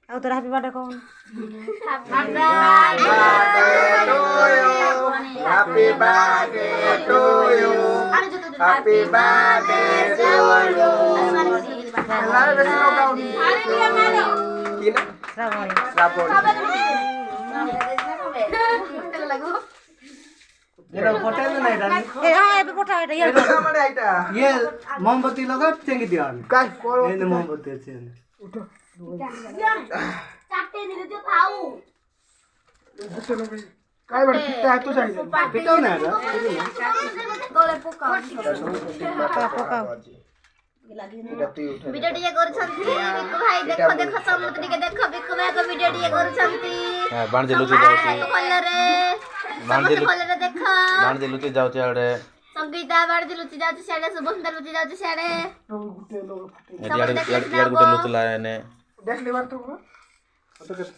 ଆଉ ତୋର happy birthday କହୁନ। Happy birthday to you. Happy birthday to you. Hello, beshi logauni. Kina? Raboni. এটা পটাইল না এটা এ হ্যাঁ এবে পঠা এটা ইয়া Eta kamane aita. ইয়ে মোমবাতি লাগা চেঙ্গি দিও আমি Kai koro. এই যে মোমবাতি আছে চারটে দিলে তো খাও Kai bar pitta to jai. এটাও না এটা গলে পোকা পোকা ভিডিও টিকে করছন্তি বিকু ভাই দেখো দেখো সমুদ্র টিকে দেখো বিকু ভাই को ভিডিও টিকে করছন্তি হ্যাঁ বাণ দিলুচি যাଉଛି কলরে কলরে দেখো ବାଣ ଦିଲୁଚି ଯାଉଛି ଆଡେ संगीता बाड़ लुचि जाଉଛି सियाड़े सुबंधर लुचि जाଉଛି सियाड़े ଇଆଡେ ଗୋଟେ ଲୁଚିଲା ଏନେ Dekh le bar to. কত কষ্ট